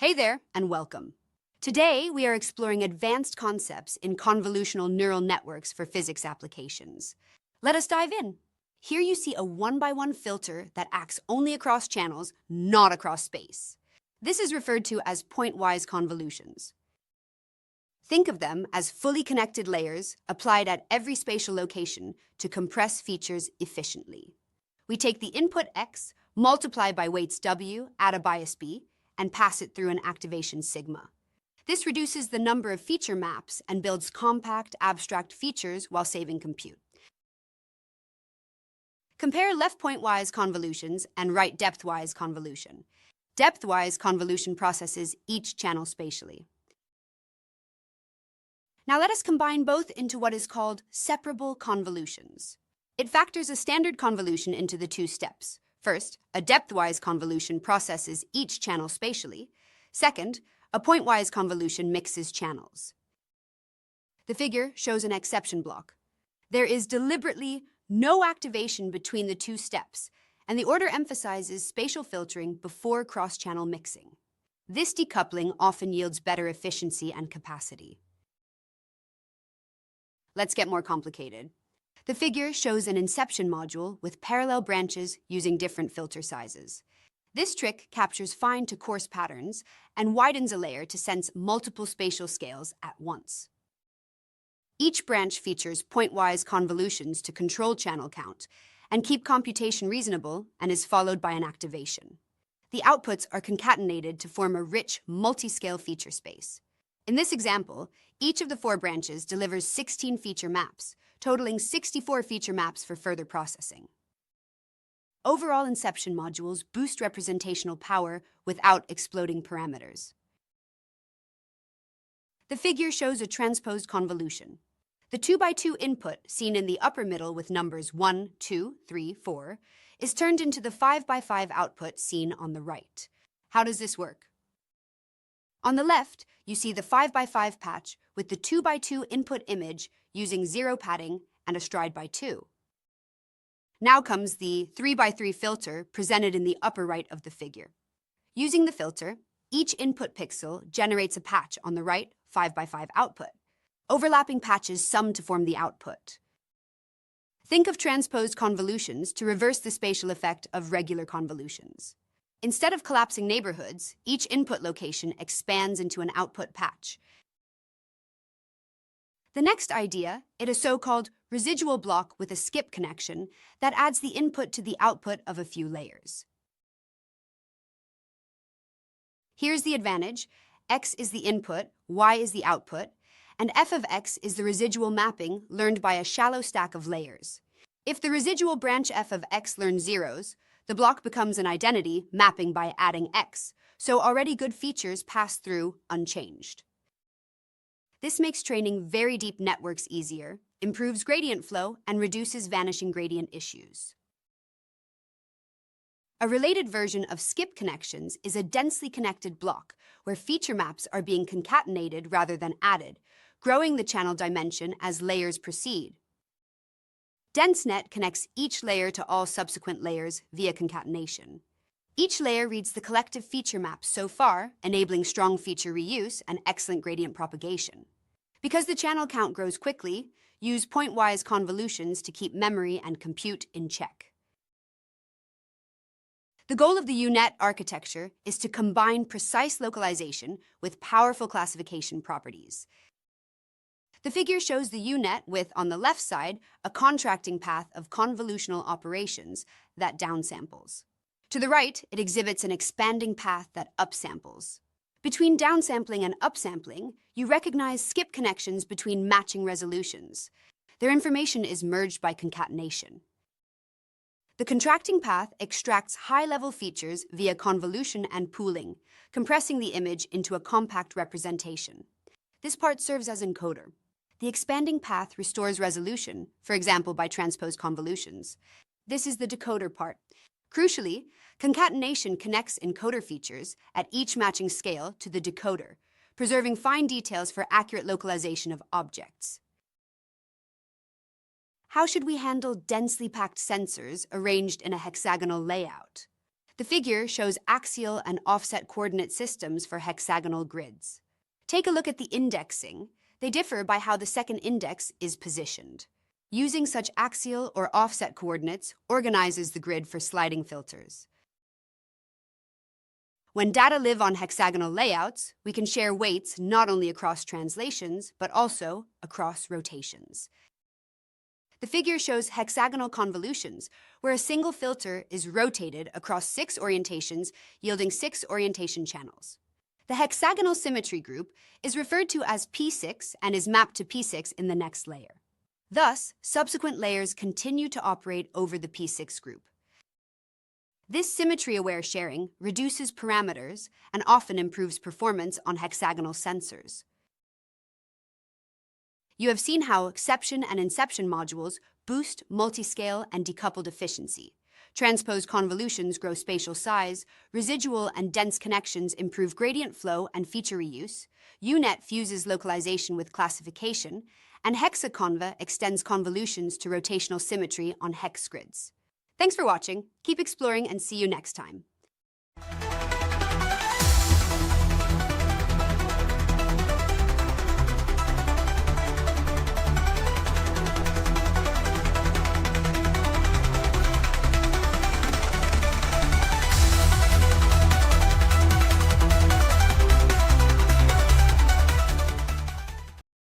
Hey there, and welcome. Today, we are exploring advanced concepts in convolutional neural networks for physics applications. Let us dive in. Here you see a one-by-one filter that acts only across channels, not across space. This is referred to as pointwise convolutions. Think of them as fully connected layers applied at every spatial location to compress features efficiently. We take the input x, multiply by weights w, add a bias b, and pass it through an activation sigma. This reduces the number of feature maps and builds compact, abstract features while saving compute. Compare left pointwise convolutions and right depthwise convolution. Depthwise convolution processes each channel spatially. Now let us combine both into what is called separable convolutions. It factors a standard convolution into the two steps. First, a depthwise convolution processes each channel spatially. Second, a pointwise convolution mixes channels. The figure shows an Xception block. There is deliberately no activation between the two steps, and the order emphasizes spatial filtering before cross-channel mixing. This decoupling often yields better efficiency and capacity. Let's get more complicated. The figure shows an Inception module with parallel branches using different filter sizes. This trick captures fine to coarse patterns and widens a layer to sense multiple spatial scales at once. Each branch features pointwise convolutions to control channel count and keep computation reasonable, and is followed by an activation. The outputs are concatenated to form a rich, multi-scale feature space. In this example, each of the 4 branches delivers 16 feature maps, totaling 64 feature maps for further processing. Overall Inception modules boost representational power without exploding parameters. The figure shows a transposed convolution. The 2x2 input, seen in the upper middle with numbers 1, 2, 3, 4, is turned into the 5x5 output seen on the right. How does this work? On the left, you see the 5x5 patch with the 2x2 input image using 0 padding and a stride by 2. Now comes the 3x3 filter presented in the upper right of the figure. Using the filter, each input pixel generates a patch on the right 5x5 output. Overlapping patches sum to form the output. Think of transposed convolutions to reverse the spatial effect of regular convolutions. Instead of collapsing neighborhoods, each input location expands into an output patch. The next idea is a so-called residual block with a skip connection that adds the input to the output of a few layers. Here's the advantage. X is the input, Y is the output, and f of x is the residual mapping learned by a shallow stack of layers. If the residual branch f of x learns zeros, the block becomes an identity mapping by adding x, so already good features pass through unchanged. This makes training very deep networks easier, improves gradient flow, and reduces vanishing gradient issues. A related version of skip connections is a densely connected block where feature maps are being concatenated rather than added, growing the channel dimension as layers proceed. DenseNet connects each layer to all subsequent layers via concatenation. Each layer reads the collective feature map so far, enabling strong feature reuse and excellent gradient propagation. Because the channel count grows quickly, use pointwise convolutions to keep memory and compute in check. The goal of the U-Net architecture is to combine precise localization with powerful classification properties. The figure shows the U-Net with, on the left side, a contracting path of convolutional operations that downsamples. To the right, it exhibits an expanding path that upsamples. Between downsampling and upsampling, you recognize skip connections between matching resolutions. Their information is merged by concatenation. The contracting path extracts high-level features via convolution and pooling, compressing the image into a compact representation. This part serves as encoder. The expanding path restores resolution, for example by transposed convolutions. This is the decoder part. Crucially, concatenation connects encoder features at each matching scale to the decoder, preserving fine details for accurate localization of objects. How should we handle densely packed sensors arranged in a hexagonal layout? The figure shows axial and offset coordinate systems for hexagonal grids. Take a look at the indexing. They differ by how the second index is positioned. Using such axial or offset coordinates organizes the grid for sliding filters. When data live on hexagonal layouts, we can share weights not only across translations, but also across rotations. The figure shows hexagonal convolutions, where a single filter is rotated across 6 orientations, yielding 6 orientation channels. The hexagonal symmetry group is referred to as P6 and is mapped to P6 in the next layer. Thus, subsequent layers continue to operate over the P6 group. This symmetry-aware sharing reduces parameters and often improves performance on hexagonal sensors. You have seen how Xception and Inception modules boost multiscale and decoupled efficiency. Transposed convolutions grow spatial size, residual and dense connections improve gradient flow and feature reuse, UNet fuses localization with classification, and HexaConv extends convolutions to rotational symmetry on hex grids. Thanks for watching, keep exploring, and see you next time.